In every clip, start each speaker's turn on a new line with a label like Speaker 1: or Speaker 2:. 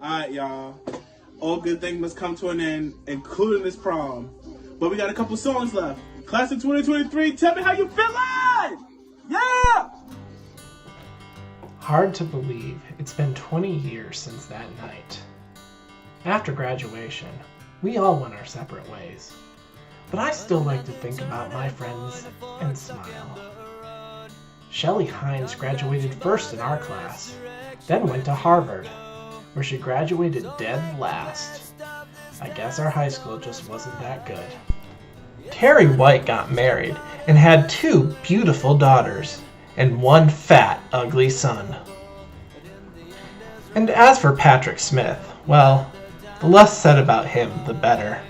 Speaker 1: Alright, y'all. All good things must come to an end, including this prom. But we got a couple songs left. Class of 2023, tell me how you feeling! Yeah!
Speaker 2: Hard to believe it's been 20 years since that night. After graduation, we all went our separate ways. But I still like to think about my friends and smile. Shelly Hines graduated first in our class, then went to Harvard, where she graduated dead last. I guess our high school just wasn't that good. Terry White got married and had 2 beautiful daughters and 1 fat, ugly son. And as for Patrick Smith, well, the less said about him, the better.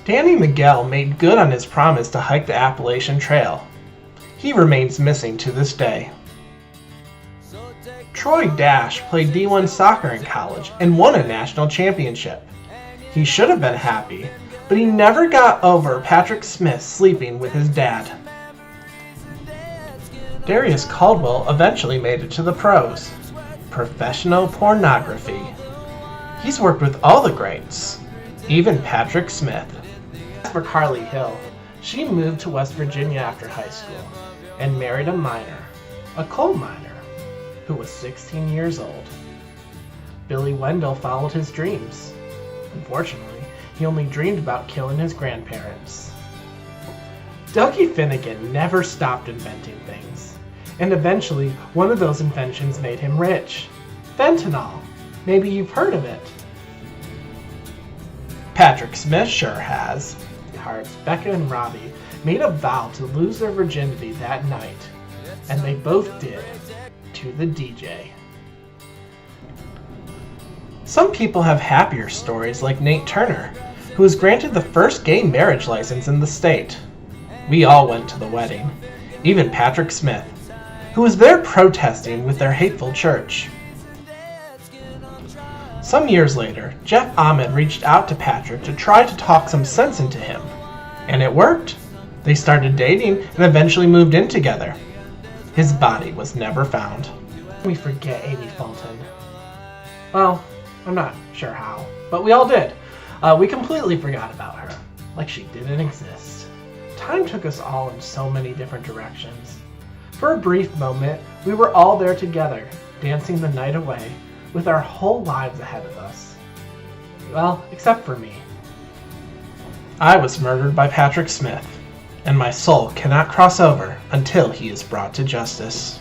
Speaker 2: Danny Miguel made good on his promise to hike the Appalachian Trail. He remains missing to this day. Troy Dash played D1 soccer in college and won a national championship. He should have been happy, but he never got over Patrick Smith sleeping with his dad. Darius Caldwell eventually made it to the pros. Professional pornography. He's worked with all the greats, even Patrick Smith. As for Carly Hill, she moved to West Virginia after high school and married a miner, a coal miner, who was 16 years old. Billy Wendell followed his dreams. Unfortunately, he only dreamed about killing his grandparents. Dougie Finnegan never stopped inventing things, and eventually one of those inventions made him rich. Fentanyl. Maybe you've heard of it. Patrick Smith sure has. Hearts Becca and Robbie made a vow to lose their virginity that night, and they both did, to the DJ. Some people have happier stories like Nate Turner, who was granted the first gay marriage license in the state. We all went to the wedding, even Patrick Smith, who was there protesting with their hateful church. Some years later, Jeff Ahmed reached out to Patrick to try to talk some sense into him, and it worked. They started dating and eventually moved in together. His body was never found. We forget Amy Fulton. Well, I'm not sure how, but we all did. We completely forgot about her, like she didn't exist. Time took us all in so many different directions. For a brief moment, we were all there together, dancing the night away, with our whole lives ahead of us. Well, except for me. I was murdered by Patrick Smith, and my soul cannot cross over until he is brought to justice.